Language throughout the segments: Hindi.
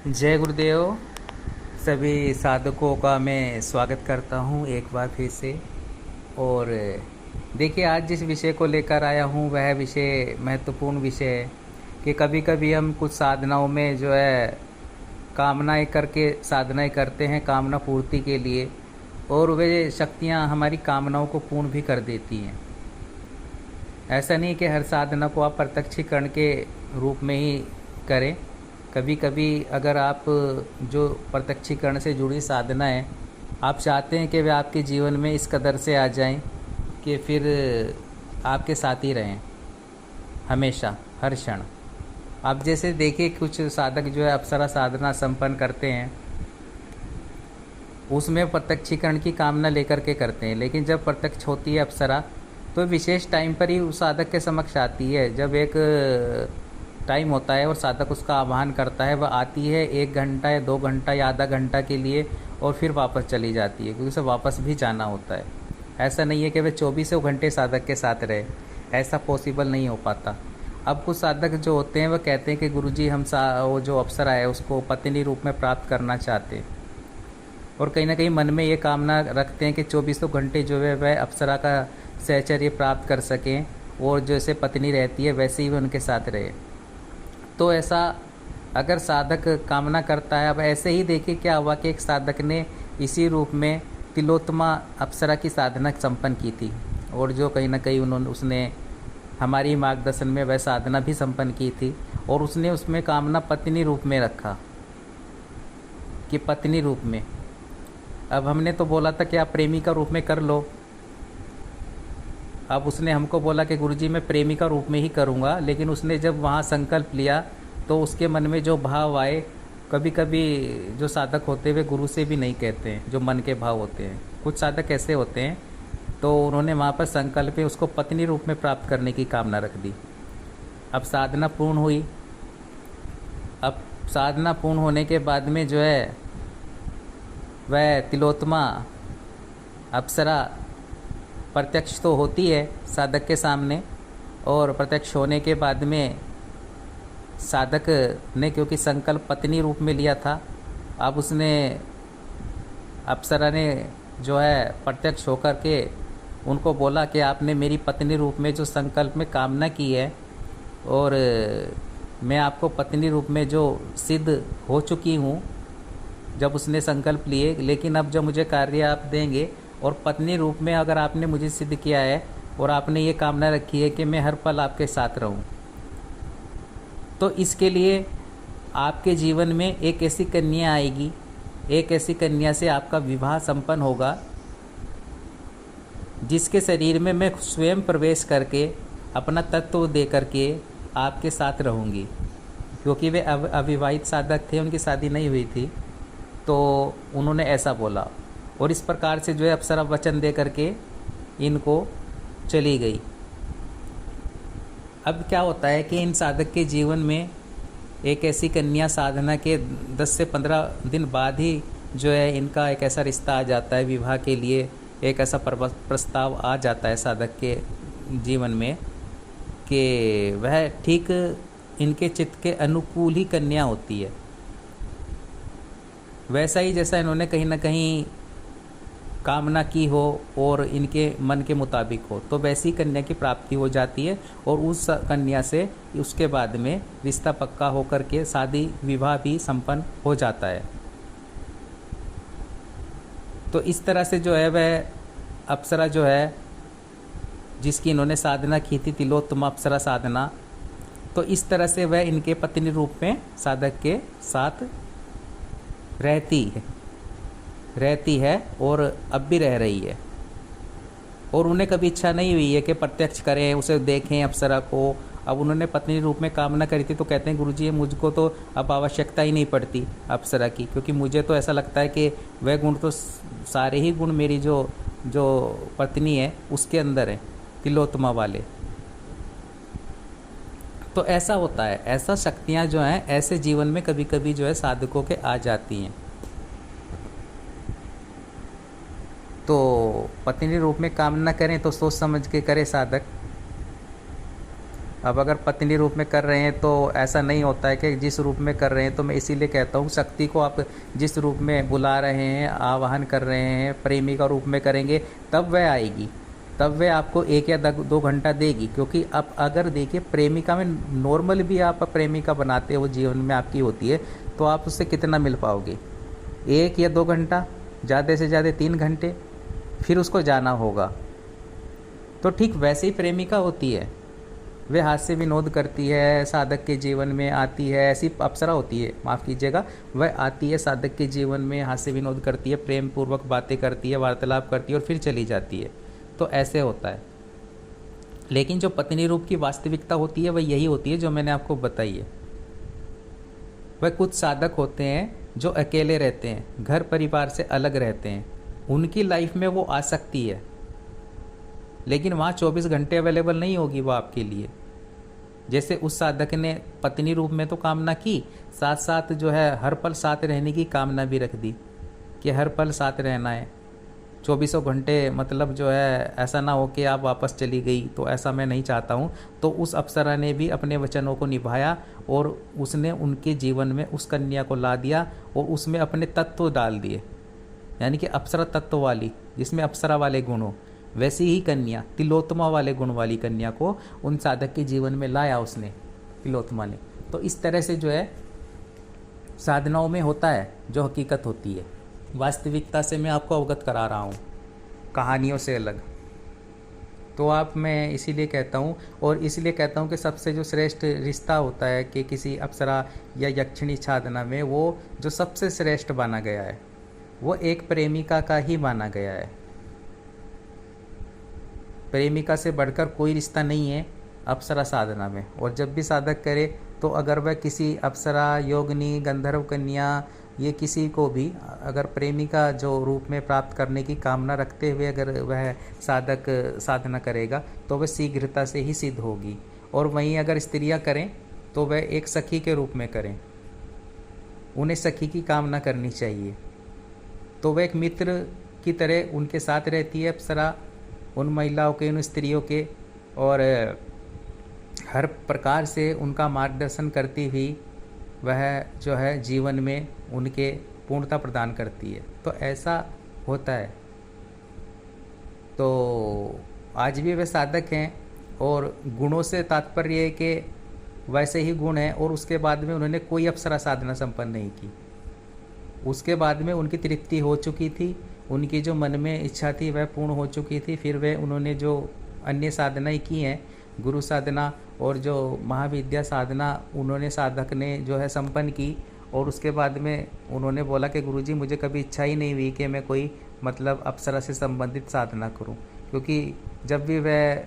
जय गुरुदेव। सभी साधकों का मैं स्वागत करता हूँ एक बार फिर से। और देखिए, आज जिस विषय को लेकर आया हूँ वह विषय महत्वपूर्ण विषय है कि कभी कभी हम कुछ साधनाओं में जो है कामनाएं करके साधनाएं करते हैं कामना पूर्ति के लिए, और वे शक्तियाँ हमारी कामनाओं को पूर्ण भी कर देती हैं। ऐसा नहीं कि हर साधना को आप प्रत्यक्षीकरण के रूप में ही करें। कभी कभी अगर आप जो प्रत्यक्षीकरण से जुड़ी साधना है, आप चाहते हैं कि वे आपके जीवन में इस कदर से आ जाएं कि फिर आपके साथ ही रहें हमेशा, हर क्षण। आप जैसे देखिए, कुछ साधक जो है अप्सरा साधना संपन्न करते हैं, उसमें प्रत्यक्षीकरण की कामना लेकर के करते हैं, लेकिन जब प्रत्यक्ष होती है अप्सरा तो विशेष टाइम पर ही उस साधक के समक्ष आती है। जब एक टाइम होता है और साधक उसका आह्वान करता है, वह आती है 1 घंटा या 2 घंटा या आधा घंटा के लिए और फिर वापस चली जाती है, क्योंकि उसे वापस भी जाना होता है। ऐसा नहीं है कि वह 24 घंटे साधक के साथ रहे, ऐसा पॉसिबल नहीं हो पाता। अब कुछ साधक जो होते हैं वह कहते हैं कि गुरुजी हम वो जो अप्सरा है उसको पत्नी रूप में प्राप्त करना चाहते हैं, और कहीं ना कहीं मन में ये कामना रखते हैं कि 24 घंटे जो है वह अप्सरा का सहचर्य प्राप्त कर सकें, और जैसे पत्नी रहती है वैसे ही वह उनके साथ रहे। तो ऐसा अगर साधक कामना करता है, अब ऐसे ही देखिए क्या हुआ कि एक साधक ने इसी रूप में तिलोत्तमा अप्सरा की साधना संपन्न की थी, और जो कहीं ना कहीं उसने हमारी मार्गदर्शन में वह साधना भी संपन्न की थी, और उसने उसमें कामना पत्नी रूप में रखा कि पत्नी रूप में। अब हमने तो बोला था कि आप प्रेमी का रूप में कर लो, अब उसने हमको बोला कि गुरुजी मैं प्रेमी का रूप में ही करूँगा, लेकिन उसने जब वहाँ संकल्प लिया तो उसके मन में जो भाव आए, कभी कभी जो साधक होते हुए गुरु से भी नहीं कहते हैं, जो मन के भाव होते हैं, कुछ साधक ऐसे होते हैं, तो उन्होंने वहाँ पर संकल्प में उसको पत्नी रूप में प्राप्त करने की कामना रख दी। अब साधना पूर्ण हुई। अब साधना पूर्ण होने के बाद में जो है वह तिलोत्तमा अप्सरा प्रत्यक्ष तो होती है साधक के सामने, और प्रत्यक्ष होने के बाद में साधक ने क्योंकि संकल्प पत्नी रूप में लिया था, अब उसने अप्सरा ने जो है प्रत्यक्ष होकर के उनको बोला कि आपने मेरी पत्नी रूप में जो संकल्प में कामना की है, और मैं आपको पत्नी रूप में जो सिद्ध हो चुकी हूँ जब उसने संकल्प लिए, लेकिन अब जब मुझे कार्य आप देंगे और पत्नी रूप में अगर आपने मुझे सिद्ध किया है और आपने ये कामना रखी है कि मैं हर पल आपके साथ रहूं, तो इसके लिए आपके जीवन में एक ऐसी कन्या आएगी, एक ऐसी कन्या से आपका विवाह संपन्न होगा जिसके शरीर में मैं स्वयं प्रवेश करके अपना तत्व दे करके आपके साथ रहूँगी। क्योंकि वे अविवाहित साधक थे, उनकी शादी नहीं हुई थी, तो उन्होंने ऐसा बोला, और इस प्रकार से जो है अप्सरा वचन दे करके इनको चली गई। अब क्या होता है कि इन साधक के जीवन में एक ऐसी कन्या साधना के 10 से 15 दिन बाद ही जो है इनका एक ऐसा रिश्ता आ जाता है, विवाह के लिए एक ऐसा प्रस्ताव आ जाता है साधक के जीवन में कि वह ठीक इनके चित्त के अनुकूल ही कन्या होती है, वैसा ही जैसा इन्होंने कहीं ना कहीं कामना की हो और इनके मन के मुताबिक हो, तो वैसी कन्या की प्राप्ति हो जाती है, और उस कन्या से उसके बाद में रिश्ता पक्का होकर के शादी विवाह भी संपन्न हो जाता है। तो इस तरह से जो है वह अप्सरा जो है जिसकी इन्होंने साधना की थी, तिलोत्तमा अप्सरा साधना, तो इस तरह से वह इनके पत्नी रूप में साधक के साथ रहती है और अब भी रह रही है। और उन्हें कभी इच्छा नहीं हुई है कि प्रत्यक्ष करें, उसे देखें अप्सरा को। अब उन्होंने पत्नी रूप में कामना करी थी, तो कहते हैं गुरुजी मुझको तो अब आवश्यकता ही नहीं पड़ती अप्सरा की, क्योंकि मुझे तो ऐसा लगता है कि वह गुण तो सारे ही गुण मेरी जो पत्नी है उसके अंदर है, तिलोत्तमा वाले। तो ऐसा होता है, ऐसा शक्तियाँ जो हैं ऐसे जीवन में कभी कभी जो है साधकों के आ जाती हैं। तो पत्नी रूप में काम न करें तो सोच समझ के करे साधक। अब अगर पत्नी रूप में कर रहे हैं तो ऐसा नहीं होता है कि जिस रूप में कर रहे हैं, तो मैं इसीलिए कहता हूँ शक्ति को आप जिस रूप में बुला रहे हैं, आवाहन कर रहे हैं, प्रेमी का रूप में करेंगे तब वह आएगी, तब वह आपको 1 या 2 घंटा देगी। क्योंकि अब अगर देखिए प्रेमिका में नॉर्मल भी आप प्रेमिका बनाते हो, जीवन में आपकी होती है, तो आप उससे कितना मिल पाओगे? 1 या 2 घंटा, ज़्यादा से ज़्यादा 3 घंटे, फिर उसको जाना होगा। तो ठीक वैसे ही प्रेमिका होती है, वे हास्य विनोद करती है, साधक के जीवन में आती है। ऐसी अप्सरा होती है, माफ़ कीजिएगा, वह आती है साधक के जीवन में, हास्य विनोद करती है, प्रेम पूर्वक बातें करती है, वार्तालाप करती है और फिर चली जाती है। तो ऐसे होता है। लेकिन जो पत्नी रूप की वास्तविकता होती है वह यही होती है जो मैंने आपको बताई है। वह कुछ साधक होते हैं जो अकेले रहते हैं, घर परिवार से अलग रहते हैं, उनकी लाइफ में वो आ सकती है, लेकिन वहाँ 24 घंटे अवेलेबल नहीं होगी वो आपके लिए। जैसे उस साधक ने पत्नी रूप में तो कामना की, साथ साथ जो है हर पल साथ रहने की कामना भी रख दी कि हर पल साथ रहना है, 24 घंटे, मतलब जो है ऐसा ना हो कि आप वापस चली गई, तो ऐसा मैं नहीं चाहता हूँ। तो उस अप्सरा ने भी अपने वचनों को निभाया और उसने उनके जीवन में उस कन्या को ला दिया और उसमें अपने तत्व डाल दिए, यानी कि अप्सरा तत्व वाली, जिसमें अप्सरा वाले गुण हो, वैसी ही कन्या, तिलोत्तमा वाले गुण वाली कन्या को उन साधक के जीवन में लाया उसने, तिलोत्तमा ने। तो इस तरह से जो है साधनाओं में होता है जो हकीकत होती है। वास्तविकता से मैं आपको अवगत करा रहा हूँ, कहानियों से अलग। तो आप, मैं इसीलिए कहता हूँ, और इसलिए कहता हूँ कि सबसे जो श्रेष्ठ रिश्ता होता है कि किसी अप्सरा या यक्षिणी साधना में, वो जो सबसे श्रेष्ठ माना गया है वो एक प्रेमिका का ही माना गया है। प्रेमिका से बढ़कर कोई रिश्ता नहीं है अप्सरा साधना में। और जब भी साधक करे तो अगर वह किसी अप्सरा, योगिनी, गंधर्व कन्या, ये किसी को भी अगर प्रेमिका जो रूप में प्राप्त करने की कामना रखते हुए अगर वह साधक साधना करेगा तो वह शीघ्रता से ही सिद्ध होगी। और वहीं अगर स्त्रियां करें तो वह एक सखी के रूप में करें, उन्हें सखी की कामना करनी चाहिए। तो वह एक मित्र की तरह उनके साथ रहती है अप्सरा, उन महिलाओं के, उन स्त्रियों के, और हर प्रकार से उनका मार्गदर्शन करती हुई वह जो है जीवन में उनके पूर्णता प्रदान करती है। तो ऐसा होता है। तो आज भी वे साधक हैं, और गुणों से तात्पर्य है कि वैसे ही गुण हैं, और उसके बाद में उन्होंने कोई अप्सरा साधना संपन्न नहीं की। उसके बाद में उनकी तृप्ति हो चुकी थी, उनकी जो मन में इच्छा थी वह पूर्ण हो चुकी थी। फिर वे उन्होंने जो अन्य साधनाएं की हैं, गुरु साधना और जो महाविद्या साधना, उन्होंने साधक ने जो है संपन्न की। और उसके बाद में उन्होंने बोला कि गुरुजी मुझे कभी इच्छा ही नहीं हुई कि मैं कोई मतलब अप्सरा से संबंधित साधना करूं, क्योंकि जब भी वह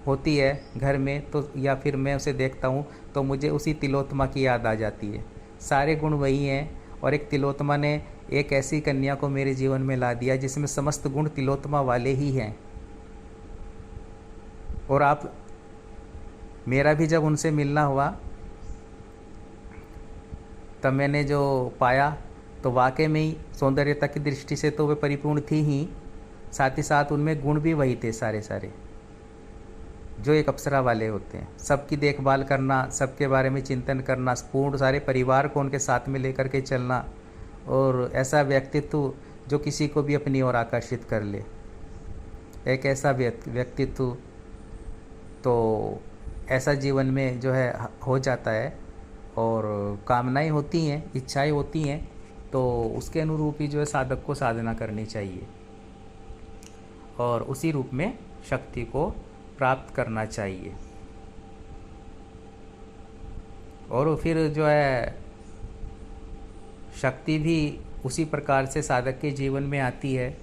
होती है घर में तो, या फिर मैं उसे देखता हूं, तो मुझे उसी तिलोत्तमा की याद आ जाती है। सारे गुण वही हैं, और एक तिलोत्तमा ने एक ऐसी कन्या को मेरे जीवन में ला दिया जिसमें समस्त गुण तिलोत्तमा वाले ही हैं। और आप, मेरा भी जब उनसे मिलना हुआ तब मैंने जो पाया तो वाकई में ही सौंदर्यता की दृष्टि से तो वे परिपूर्ण थी ही, साथ ही साथ उनमें गुण भी वही थे सारे सारे जो एक अप्सरा वाले होते हैं। सबकी देखभाल करना, सबके बारे में चिंतन करना, पूर्ण सारे परिवार को उनके साथ में लेकर के चलना, और ऐसा व्यक्तित्व जो किसी को भी अपनी ओर आकर्षित कर ले, एक ऐसा व्यक्तित्व तो ऐसा जीवन में जो है हो जाता है। और कामनाएं होती हैं, इच्छाएं होती हैं, तो उसके अनुरूप ही जो है साधक को साधना करनी चाहिए और उसी रूप में शक्ति को प्राप्त करना चाहिए। और फिर जो है शक्ति भी उसी प्रकार से साधक के जीवन में आती है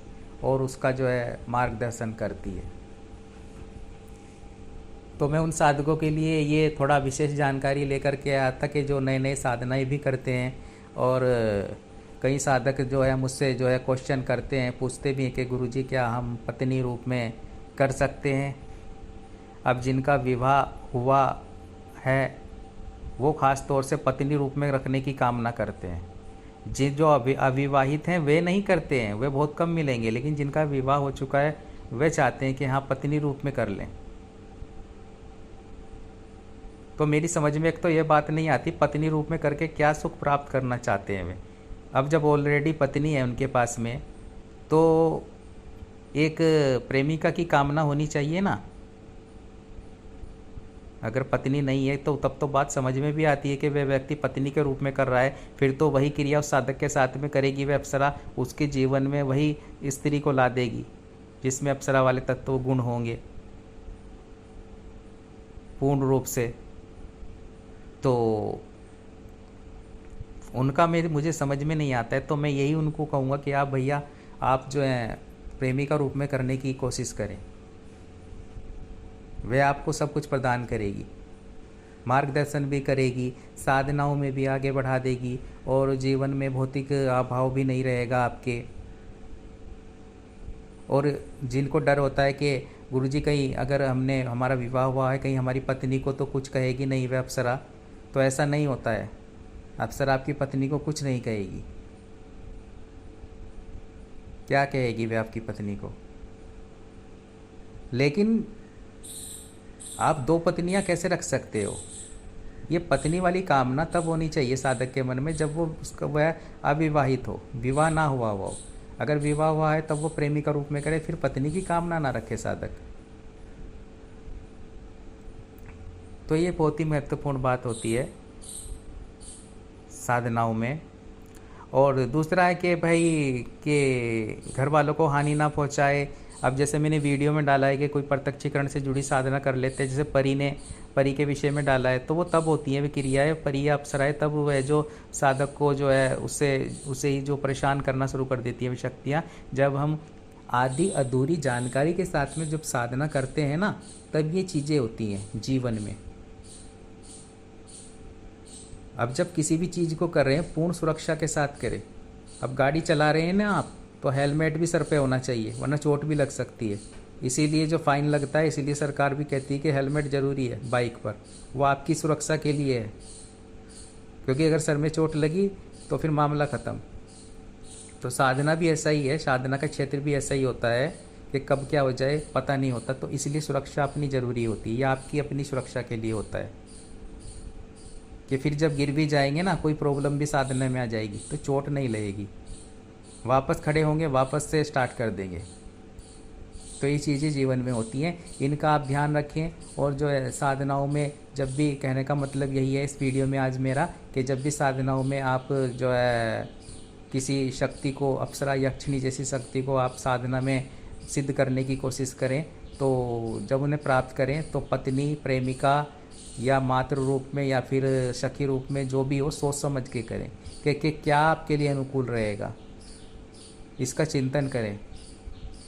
और उसका जो है मार्गदर्शन करती है। तो मैं उन साधकों के लिए ये थोड़ा विशेष जानकारी लेकर के आया था कि जो नए नए साधनाएं भी करते हैं, और कई साधक जो है मुझसे जो है क्वेश्चन करते हैं, पूछते भी हैं कि गुरुजी क्या हम पत्नी रूप में कर सकते हैं। अब जिनका विवाह हुआ है वो ख़ास तौर से पत्नी रूप में रखने की कामना करते हैं। जो अविवाहित हैं वे नहीं करते हैं, वे बहुत कम मिलेंगे, लेकिन जिनका विवाह हो चुका है वे चाहते हैं कि हाँ पत्नी रूप में कर लें। तो मेरी समझ में एक तो ये बात नहीं आती पत्नी रूप में करके क्या सुख प्राप्त करना चाहते हैं वे। अब जब ऑलरेडी पत्नी है उनके पास में, तो एक प्रेमिका की कामना होनी चाहिए ना। अगर पत्नी नहीं है तो तब तो बात समझ में भी आती है कि वह व्यक्ति पत्नी के रूप में कर रहा है, फिर तो वही क्रिया उस साधक के साथ में करेगी वह अप्सरा, उसके जीवन में वही स्त्री को ला देगी जिसमें अप्सरा वाले तत्व गुण होंगे पूर्ण रूप से। तो उनका मुझे समझ में नहीं आता है, तो मैं यही उनको कहूँगा कि आप भैया आप जो है प्रेमिका रूप में करने की कोशिश करें, वह आपको सब कुछ प्रदान करेगी, मार्गदर्शन भी करेगी, साधनाओं में भी आगे बढ़ा देगी, और जीवन में भौतिक अभाव भी नहीं रहेगा आपके। और जिनको डर होता है कि गुरुजी कहीं अगर हमारा विवाह हुआ है कहीं हमारी पत्नी को तो कुछ कहेगी नहीं वह अप्सरा, तो ऐसा नहीं होता है। अप्सरा आपकी पत्नी को कुछ नहीं कहेगी। क्या कहेगी वह आपकी पत्नी को? लेकिन आप दो पत्नियां कैसे रख सकते हो? ये पत्नी वाली कामना तब होनी चाहिए साधक के मन में जब वह अविवाहित हो, विवाह ना हुआ हो। अगर विवाह हुआ है तब वो प्रेमी का रूप में करे, फिर पत्नी की कामना ना रखे साधक। तो ये बहुत ही महत्वपूर्ण बात होती है साधनाओं में। और दूसरा है कि भाई के घर वालों को हानि ना पहुंचाए। अब जैसे मैंने वीडियो में डाला है कि कोई प्रत्यक्षीकरण से जुड़ी साधना कर लेते हैं, जैसे परी के विषय में डाला है, तो वो तब होती है वे क्रियाएँ परी या अप्सराएँ, तब वह जो साधक को जो है उसे ही जो परेशान करना शुरू कर देती है वे शक्तियाँ। जब हम आदि अधूरी जानकारी के साथ में जब साधना करते हैं ना, तब ये चीज़ें होती हैं जीवन में। अब जब किसी भी चीज़ को कर रहे हैं पूर्ण सुरक्षा के साथ करें। अब गाड़ी चला रहे हैं ना आप, तो हेलमेट भी सर पे होना चाहिए, वरना चोट भी लग सकती है। इसीलिए जो फ़ाइन लगता है, इसीलिए सरकार भी कहती है कि हेलमेट ज़रूरी है बाइक पर, वो आपकी सुरक्षा के लिए है। क्योंकि अगर सर में चोट लगी तो फिर मामला ख़त्म। तो साधना भी ऐसा ही है, साधना का क्षेत्र भी ऐसा ही होता है कि कब क्या हो जाए पता नहीं होता। तो इसलिए सुरक्षा अपनी ज़रूरी होती है, या आपकी अपनी सुरक्षा के लिए होता है कि फिर जब गिर भी जाएंगे ना, कोई प्रॉब्लम भी साधना में आ जाएगी तो चोट नहीं लगेगी, वापस खड़े होंगे, वापस से स्टार्ट कर देंगे। तो ये चीज़ें जीवन में होती हैं, इनका आप ध्यान रखें। और जो है साधनाओं में जब भी, कहने का मतलब यही है इस वीडियो में आज मेरा, कि जब भी साधनाओं में आप जो है किसी शक्ति को, अप्सरा यक्षिणी जैसी शक्ति को आप साधना में सिद्ध करने की कोशिश करें, तो जब उन्हें प्राप्त करें तो पत्नी, प्रेमिका या मातृ रूप में या फिर सखी रूप में, जो भी हो, सोच समझ के करें कि क्या आपके लिए अनुकूल रहेगा। इसका चिंतन करें,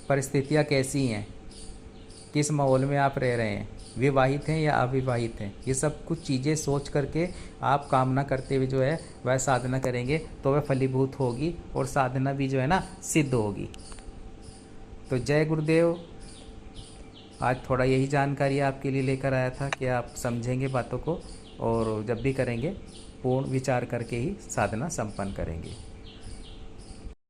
परिस्थितियाँ कैसी हैं, किस माहौल में आप रह रहे हैं, विवाहित हैं या अविवाहित हैं, ये सब कुछ चीज़ें सोच करके आप कामना करते हुए जो है वह साधना करेंगे तो वह फलीभूत होगी और साधना भी जो है ना सिद्ध होगी। तो जय गुरुदेव। आज थोड़ा यही जानकारी आपके लिए लेकर आया था कि आप समझेंगे बातों को, और जब भी करेंगे पूर्ण विचार करके ही साधना संपन्न करेंगे।